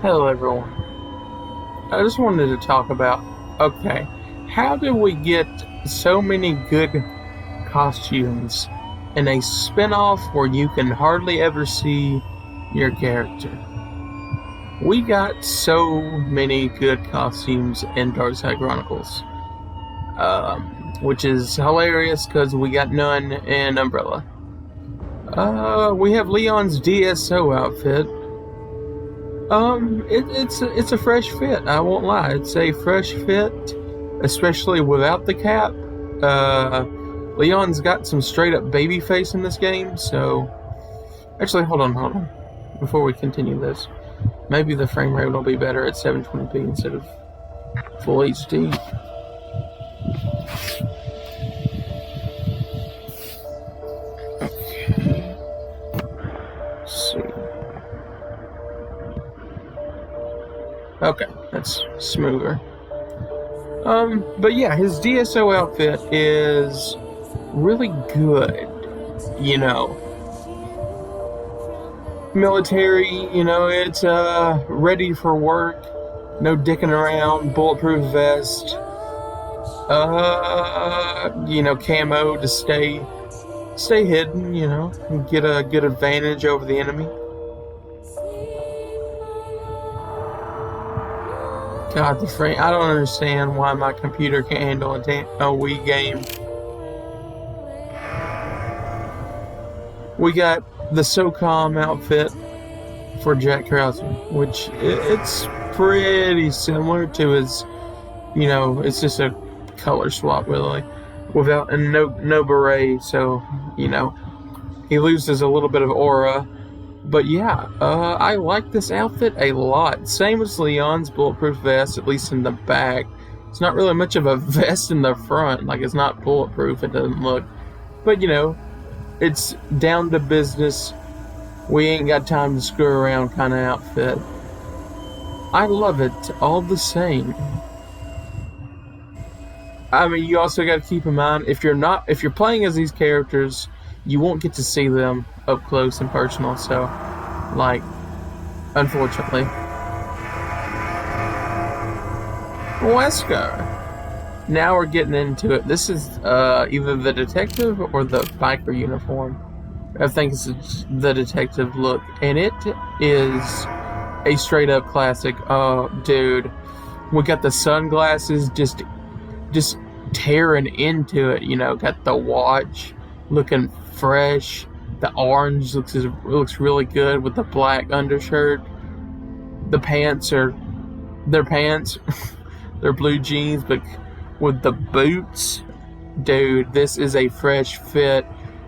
Hello, everyone. I just wanted to talk about okay, how do we get so many good costumes in a spin off where you can hardly ever see your character? We got so many good costumes in Darkside Chronicles, which is hilarious because we got none in Umbrella. We have Leon's DSO outfit. It's a fresh fit. I won't lie. It's a fresh fit, especially without the cap. Leon's got some straight up baby face in this game. So, actually, hold on. Before we continue this, maybe the frame rate will be better at 720p instead of full HD. Okay. Let's see. Okay, that's smoother. But yeah, his DSO outfit is really good. You know, military. It's ready for work. No dicking around. Bulletproof vest. Camo to stay hidden. And get a good advantage over the enemy. God, the frame. I don't understand why my computer can't handle a Wii game. We got the SOCOM outfit for Jack Krauser, which it's pretty similar to his. It's just a color swap, really, without and no beret, so he loses a little bit of aura. But yeah, I like this outfit a lot. Same as Leon's bulletproof vest, at least in the back. It's not really much of a vest in the front. Like, it's not bulletproof, it doesn't look. But, it's down to business. We ain't got time to screw around kind of outfit. I love it all the same. I mean, you also got to keep in mind, if you're playing as these characters, you won't get to see them up close and personal, so, unfortunately. Wesker. Now we're getting into it. This is either the detective or the biker uniform. I think it's the detective look, and it is a straight up classic. Oh, dude. We got the sunglasses just tearing into it, got the watch looking fresh. The orange looks really good with the black undershirt. The pants they're pants. They're blue jeans, but with the boots, dude, this is a fresh fit.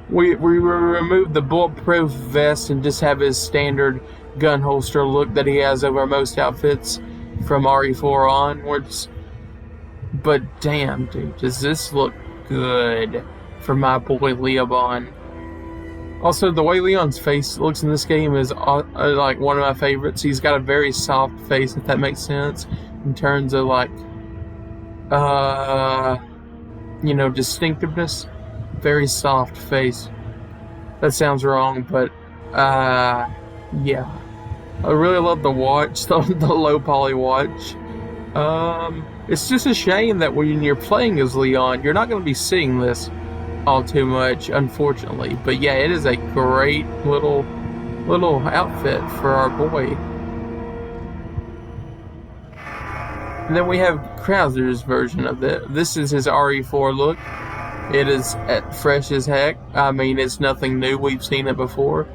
We remove the bulletproof vest and just have his standard gun holster look that he has over most outfits from RE4 onwards. But damn, dude, does this look good for my boy Leon. Also, the way Leon's face looks in this game is like one of my favorites. He's got a very soft face, if that makes sense, in terms of distinctiveness. Very soft face. That sounds wrong, but yeah. I really love the watch, the low poly watch. It's just a shame that when you're playing as Leon, you're not going to be seeing this all too much, unfortunately. But yeah, it is a great little outfit for our boy. And then we have Krauser's version of it. This is his RE4 look. It is fresh as heck. I mean, it's nothing new. We've seen it before.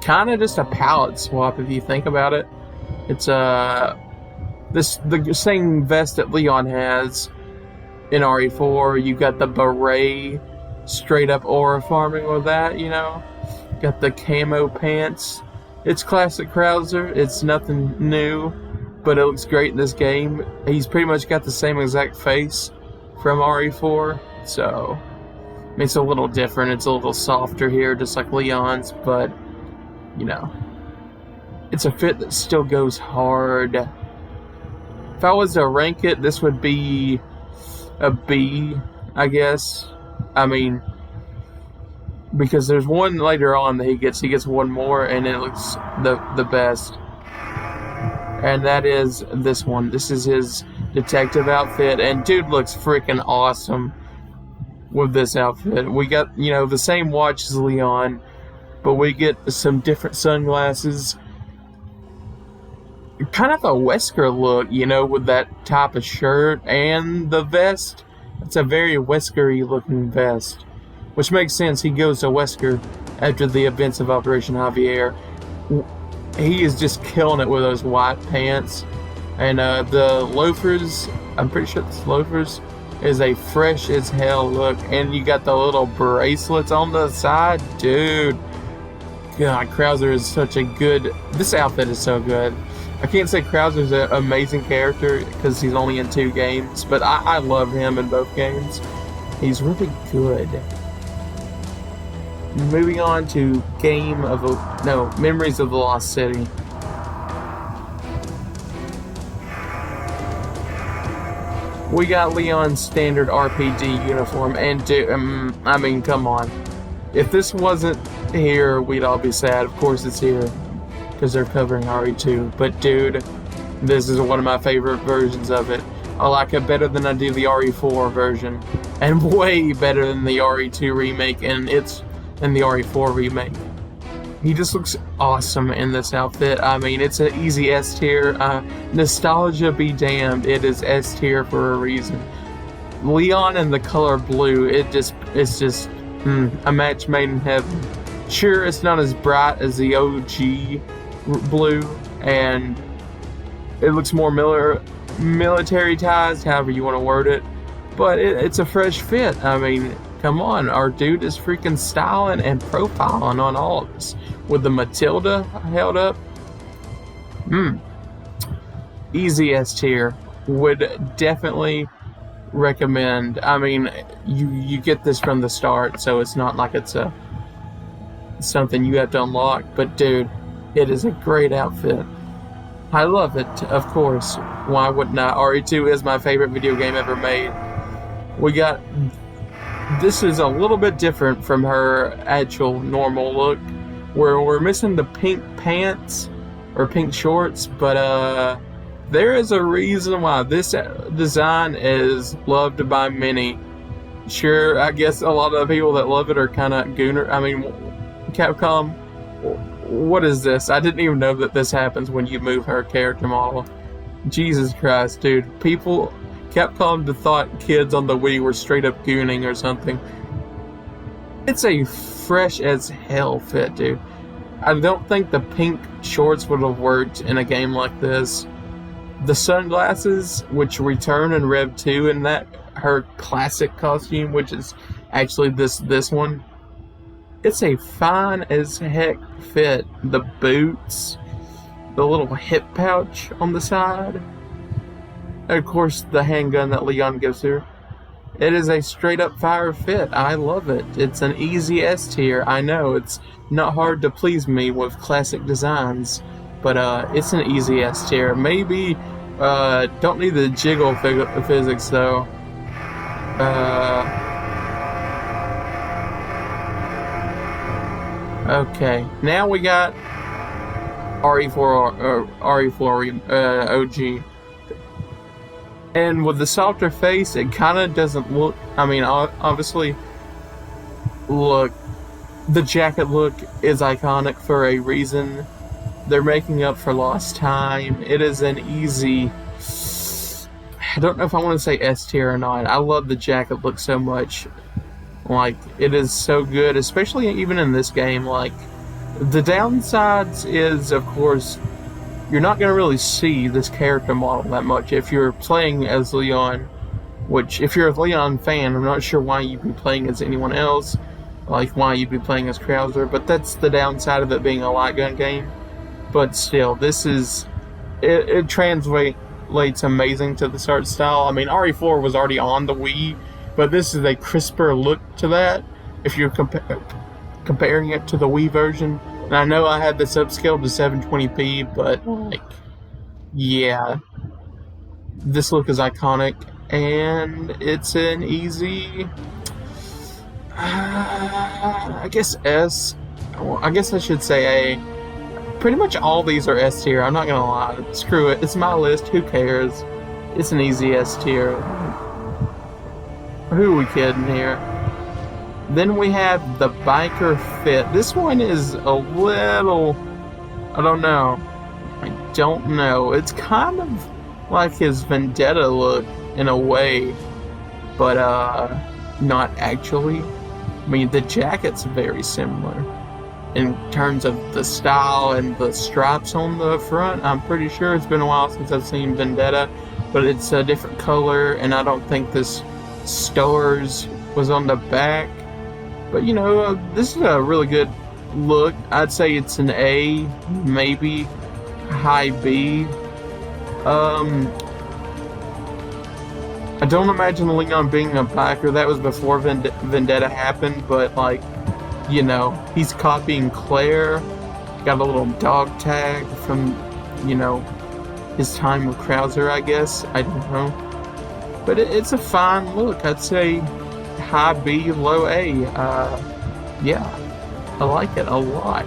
Kind of just a palette swap if you think about it. It's the same vest that Leon has in RE4. You got the beret, straight up aura farming with that, Got the camo pants. It's classic Krauser. It's nothing new, but it looks great in this game. He's pretty much got the same exact face from RE4, so it's a little different. It's a little softer here, just like Leon's, but it's a fit that still goes hard. If I was to rank it, this would be a B, I guess. I mean, because there's one later on that he gets one more, and it looks the best. and that is this one. This is his detective outfit, and dude looks freaking awesome with this outfit. We got, you know, the same watch as Leon, but we get some different sunglasses. Kind of a Wesker look, you know, with that type of shirt and the vest. It's a very Wesker-y looking vest, which makes sense. He goes to Wesker after the events of Operation Javier. He is just killing it with those white pants. And the loafers, I'm pretty sure this loafers is a fresh as hell look. And you got the little bracelets on the side. Dude, God, Krauser is such a good... This outfit is so good. I can't say Krauser's an amazing character because he's only in 2 games, but I love him in both games. He's really good. Moving on to Memories of the Lost City. We got Leon's standard RPG uniform, and I mean, come on. If this wasn't here, we'd all be sad. Of course it's here, because they're covering RE2. But dude, this is one of my favorite versions of it. I like it better than I do the RE4 version, and way better than the RE2 remake and the RE4 remake. He just looks awesome in this outfit. I mean, it's an easy S tier. Nostalgia be damned, it is S tier for a reason. Leon in the color blue, it's just a match made in heaven. Sure, it's not as bright as the OG blue, and it looks more militarized, however you want to word it, but it's a fresh fit. I mean, come on, our dude is freaking styling and profiling on all of us. With the Matilda held up, easy S tier. Would definitely recommend. I mean, you get this from the start, so it's not like it's something you have to unlock, but dude, it is a great outfit. I love it, of course. Why wouldn't I? RE2 is my favorite video game ever made. This is a little bit different from her actual normal look, where we're missing the pink pants or pink shorts, but there is a reason why this design is loved by many. Sure, I guess a lot of the people that love it are kind of gooner. I mean, Capcom, what is this? I didn't even know that this happens when you move her character model. Jesus Christ, dude. Capcom thought kids on the Wii were straight up gooning or something. It's a fresh as hell fit, dude. I don't think the pink shorts would have worked in a game like this. The sunglasses, which return in Rev 2, and her classic costume, which is actually this one. It's a fine as heck fit. The boots, the little hip pouch on the side, and of course the handgun that Leon gives her. It is a straight up fire fit. I love it. It's an easy S tier. I know it's not hard to please me with classic designs, but it's an easy S tier. Maybe don't need the jiggle physics though. Okay, now we got RE4 OG. And with the softer face, it kind of doesn't look... I mean, obviously, look, the jacket look is iconic for a reason. They're making up for lost time. It is an easy... I don't know if I want to say S tier or not. I love the jacket look so much. Like, it is so good, especially even in this game. Like, the downsides is, of course, you're not going to really see this character model that much if you're playing as Leon, which, if you're a Leon fan, I'm not sure why you'd be playing as anyone else, like why you'd be playing as Krauser, but that's the downside of it being a light gun game. But still, this is, it translates amazing to the art style. I mean, RE4 was already on the Wii, but this is a crisper look to that if you're comparing it to the Wii version. And I know I had this upscaled to 720p, but like, yeah, this look is iconic, and it's an easy, I guess S. I guess I should say A. pretty much all these are S tier. I'm not gonna lie. Screw it. It's my list. Who cares? It's an easy S tier. Who are we kidding here? Then we have the biker fit. This one is a little... I don't know. It's kind of like his Vendetta look in a way, but not actually. I mean, the jacket's very similar in terms of the style and the stripes on the front. I'm pretty sure it's been a while since I've seen Vendetta, but it's a different color, and I don't think this stars was on the back. But you know, this is a really good look. I'd say it's an A, maybe high B. I don't imagine Leon being a biker. That was before Vendetta happened, but like, you know, he's copying Claire. Got a little dog tag from, you know, his time with Krauser, I guess. I don't know. But it's a fine look. I'd say high B, low A. Yeah, I like it a lot.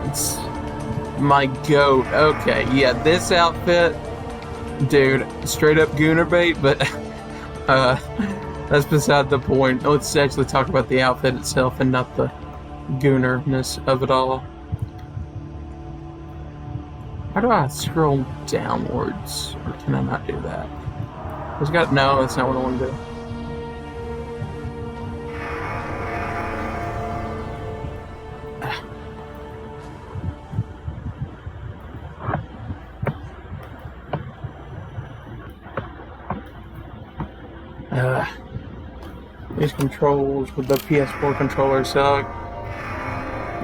It's my goat. Okay, yeah, this outfit, dude, straight up Gooner bait, but that's beside the point. Let's actually talk about the outfit itself and not the Goonerness of it all. How do I scroll downwards? Or can I not do that? No, that's not what I want to do. These controls with the PS4 controller suck.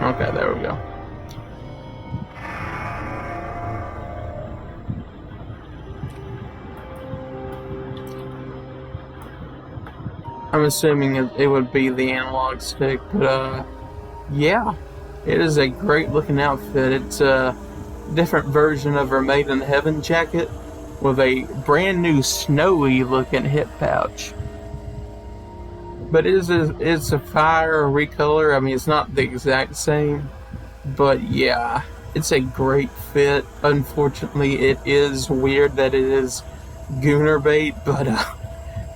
Okay, there we go. I'm assuming it would be the analog stick, but yeah, it is a great looking outfit. It's a different version of her Made in Heaven jacket with a brand new snowy looking hip pouch. But it's a fire recolor. I mean, it's not the exact same, but yeah, it's a great fit. Unfortunately, it is weird that it is Gooner bait, but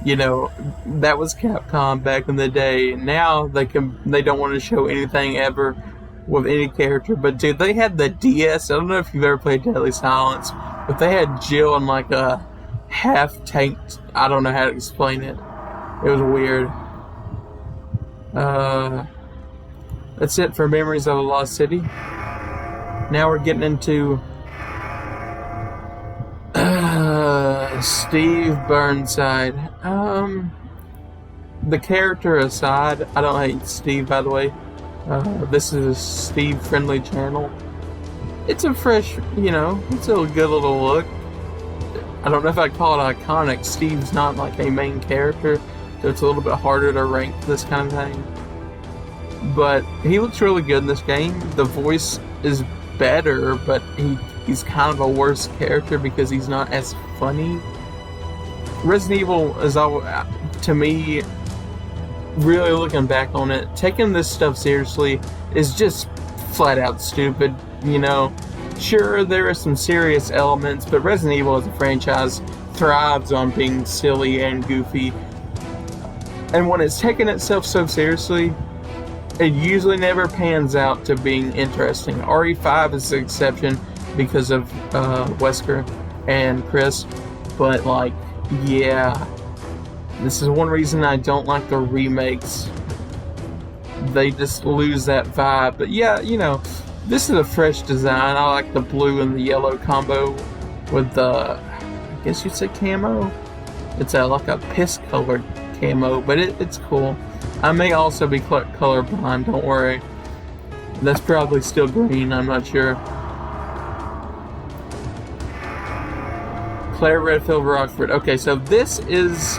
you know, that was Capcom back in the day. Now they don't want to show anything ever with any character. But dude, they had the DS. I don't know if you've ever played Deadly Silence, but they had Jill in like a half tanked. I don't know how to explain it. It was weird. That's it for Memories of a Lost City. Now we're getting into Steve Burnside. The character aside, I don't hate Steve, by the way. This is a Steve friendly channel. It's a fresh, you know, it's a good little look. I don't know if I'd call it iconic. Steve's not like a main character, so it's a little bit harder to rank this kind of thing. But he looks really good in this game. The voice is better, but he's kind of a worse character because he's not as funny. Resident Evil is all, to me, really looking back on it, taking this stuff seriously is just flat out stupid, you know. Sure, there are some serious elements, but Resident Evil as a franchise thrives on being silly and goofy. And when it's taking itself so seriously, it usually never pans out to being interesting. RE5 is the exception because of Wesker and Chris, but like, yeah, this is one reason I don't like the remakes. They just lose that vibe. But yeah, you know, this is a fresh design. I like the blue and the yellow combo with the, I guess you'd say camo. It's like a piss colored camo, but it's cool. I may also be colorblind, don't worry. That's probably still green, I'm not sure. Claire Redfield Rockford. Okay, so this is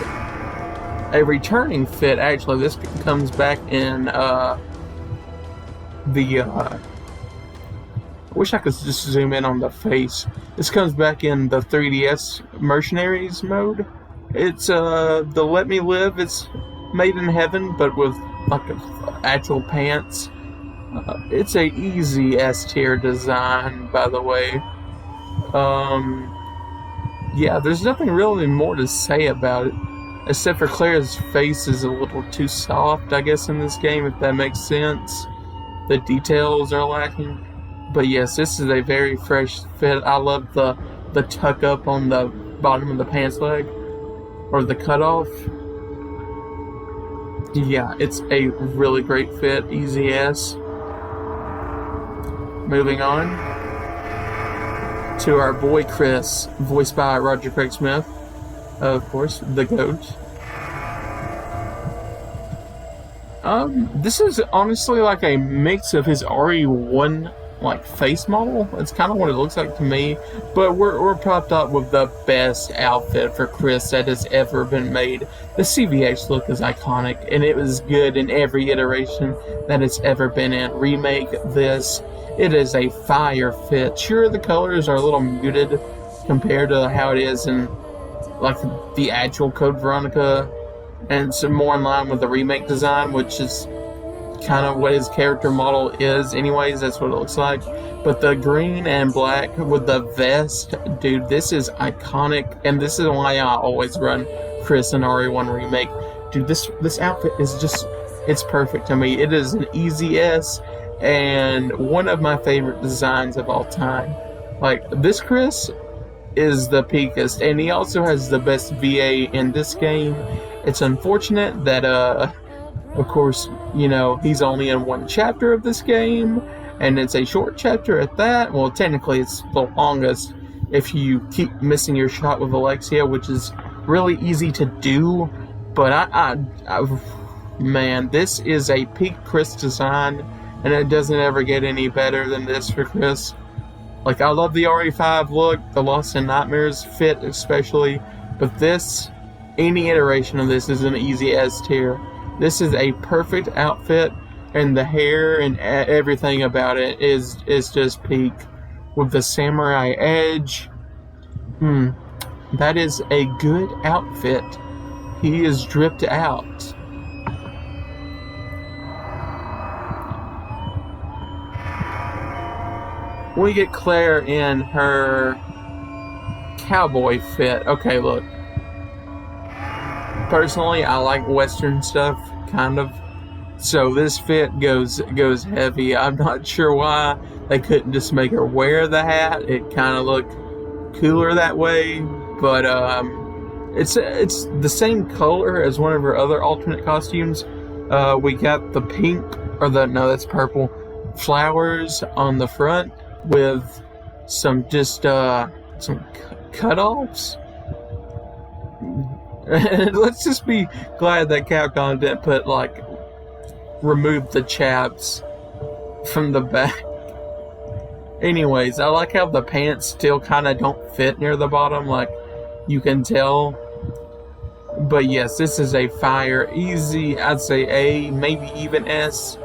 a returning fit, actually. This comes back in I wish I could just zoom in on the face. This comes back in the 3DS Mercenaries mode. It's the Let Me Live. It's made in heaven, but with like actual pants. It's a easy S tier design, by the way. Yeah, there's nothing really more to say about it, except for Claire's face is a little too soft, I guess, in this game, if that makes sense. The details are lacking. But yes, this is a very fresh fit. I love the tuck up on the bottom of the pants leg, or the cutoff. Yeah, it's a really great fit, easy S. Moving on to our boy Chris, voiced by Roger Craig Smith, of course, the GOAT. This is honestly like a mix of his RE1 like face model. It's kind of what it looks like to me, but we're propped up with the best outfit for Chris that has ever been made. The CVH look is iconic, and it was good in every iteration that it's ever been in. Remake this, it is a fire fit. Sure, the colors are a little muted compared to how it is in like the actual Code Veronica, and it's more in line with the remake design, which is kind of what his character model is anyways. That's what it looks like. But the green and black with the vest, dude, this is iconic, and this is why I always run Chris and RE1 remake. Dude, this outfit is just, it's perfect to me. It is an easy S, and one of my favorite designs of all time. Like, this Chris is the peakest, and he also has the best VA in this game. It's unfortunate that of course, you know, he's only in one chapter of this game, and it's a short chapter at that. Well, technically it's the longest if you keep missing your shot with Alexia, which is really easy to do. But man, this is a peak Chris design, and it doesn't ever get any better than this for Chris. Like, I love the RE5 look, the Lost in Nightmares fit especially, but this, any iteration of this is an easy S tier. This is a perfect outfit, and the hair and everything about it is just peak. With the samurai edge, that is a good outfit. He is dripped out. We get Claire in her cowboy fit. Okay, look. Personally, I like Western stuff, kind of. So this fit goes heavy. I'm not sure why they couldn't just make her wear the hat. It kind of looked cooler that way. But it's the same color as one of her other alternate costumes. We got the pink, that's purple, flowers on the front with some cutoffs. Let's just be glad that Capcom didn't remove the chaps from the back. Anyways, I like how the pants still kind of don't fit near the bottom, like you can tell. But yes, this is a fire, easy, I'd say A, maybe even S.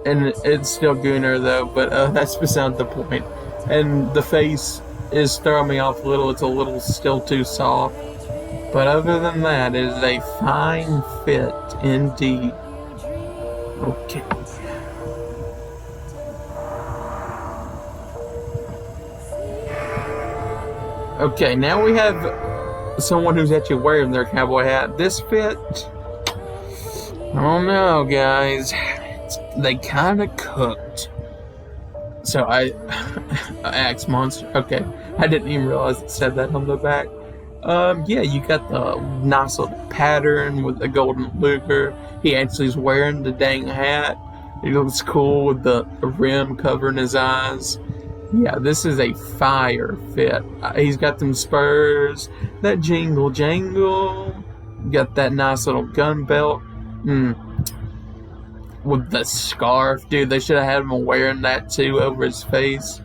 And it's still Gooner though, but that's beside the point. And the face is throwing me off a little, it's a little still too soft. But other than that, it is a fine fit indeed. Okay. Okay, now we have someone who's actually wearing their cowboy hat. This fit, I don't know, guys. They kind of cooked. So Axe Monster. Okay, I didn't even realize it said that on the back. Yeah, you got the nice little pattern with the golden Luger. He actually is wearing the dang hat. He looks cool with the rim covering his eyes. Yeah, this is a fire fit. He's got them spurs, that jingle jangle. Got that nice little gun belt. With the scarf, dude, they should have had him wearing that too over his face.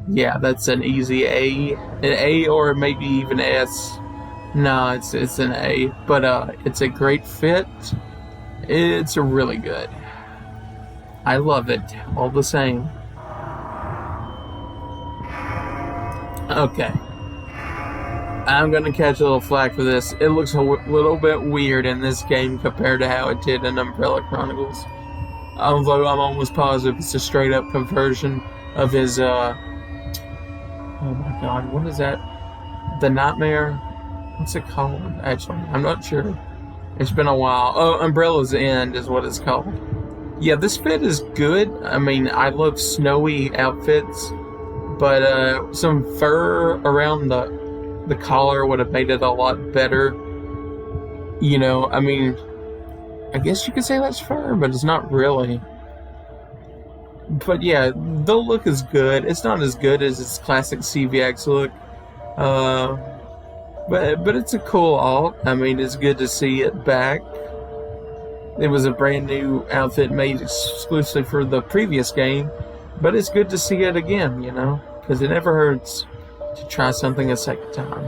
Yeah, that's an easy A. An A or maybe even S. No, it's an A. But it's a great fit. It's really good. I love it all the same. Okay. I'm gonna catch a little flack for this. It looks a little bit weird in this game compared to how it did in Umbrella Chronicles. Although I'm almost positive it's a straight up conversion of his, oh my god, what is that? The Nightmare? What's it called? Actually, I'm not sure. It's been a while. Oh, Umbrella's End is what it's called. Yeah, this fit is good. I mean, I love snowy outfits, but some fur around the collar would have made it a lot better. You know, I mean, I guess you could say that's fur, but it's not really. But yeah, the look is good. It's not as good as its classic CVX look. But it's a cool alt. I mean, it's good to see it back. It was a brand new outfit made exclusively for the previous game, but it's good to see it again, you know, because it never hurts to try something a second time.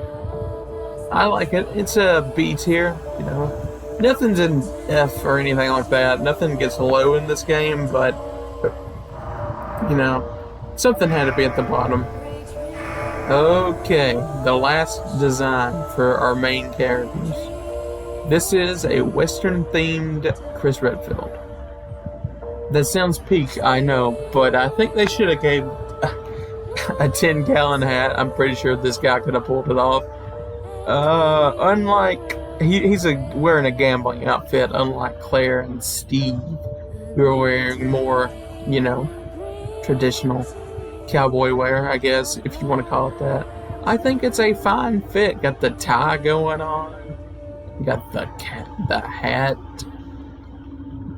I like it. It's a B tier, you know. Nothing's in F or anything like that. Nothing gets low in this game, but, you know, something had to be at the bottom. Okay, the last design for our main characters. This is a Western-themed Chris Redfield. That sounds peak, I know, but I think they should have gave a 10-gallon hat. I'm pretty sure this guy could have pulled it off. Unlike... He's wearing a gambling outfit, unlike Claire and Steve, who are wearing more, you know, traditional cowboy wear, I guess, if you want to call it that. I think it's a fine fit. Got the tie going on. Got the hat.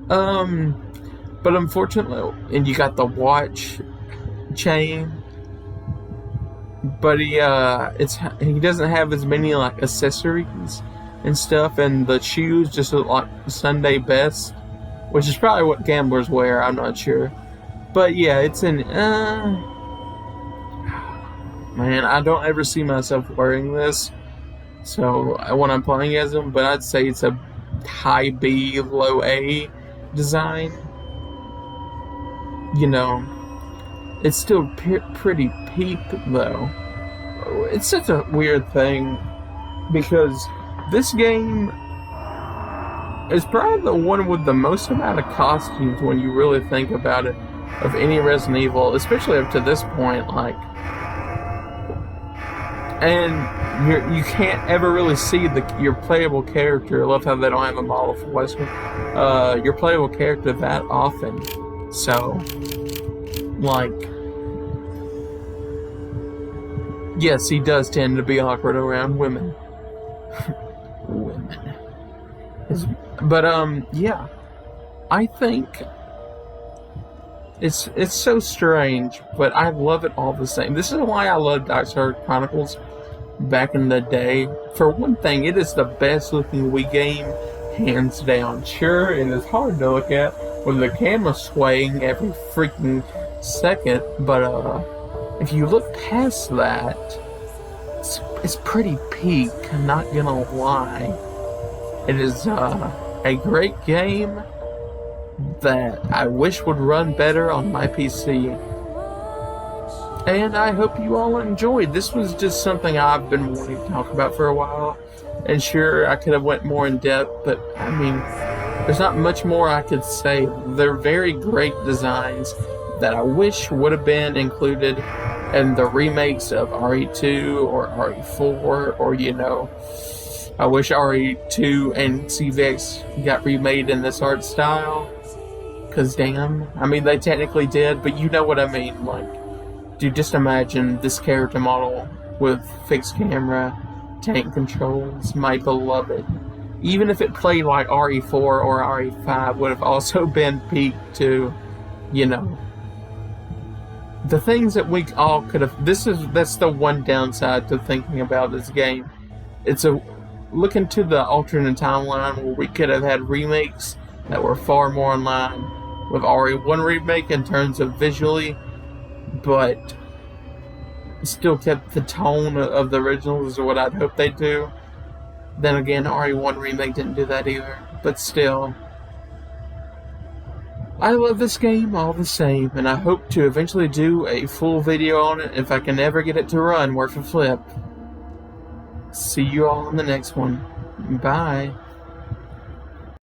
But unfortunately, and you got the watch chain. But he doesn't have as many like accessories and stuff, and the shoes just look like Sunday best, which is probably what gamblers wear. I'm not sure, but yeah, it's an man. I don't ever see myself wearing this, so when I'm playing as him, but I'd say it's a high B, low A design. You know, it's still pretty peep though. It's such a weird thing because this game is probably the one with the most amount of costumes when you really think about it of any Resident Evil, especially up to this point. Like, and you can't ever really see your playable character. I love how they don't have a model for Wesker. Your playable character that often. So, like, yes, he does tend to be awkward around women. But yeah, I think it's so strange, but I love it all the same. This is why I loved Darkside Chronicles back in the day. For one thing, it is the best looking Wii game, hands down. Sure, it is hard to look at with the camera swaying every freaking second, but if you look past that, it's pretty peak, I'm not gonna lie. It is a great game that I wish would run better on my PC. And I hope you all enjoyed. This was just something I've been wanting to talk about for a while. And sure, I could have went more in depth, but I mean, there's not much more I could say. They're very great designs that I wish would have been included in the remakes of RE2 or RE4, or, you know, I wish RE2 and CVX got remade in this art style. Cause damn, I mean, they technically did, but you know what I mean. Like, dude, just imagine this character model with fixed camera, tank controls, my beloved. Even if it played like RE4 or RE5, would have also been peak too, you know. The things that we all could have. That's the one downside to thinking about this game. It's a look into the alternate timeline where we could have had remakes that were far more in line with RE1 remake in terms of visually, but still kept the tone of the originals, or what I'd hope they'd do. Then again, RE1 remake didn't do that either, but still, I love this game all the same, and I hope to eventually do a full video on it if I can ever get it to run worth a flip. See you all in the next one. Bye.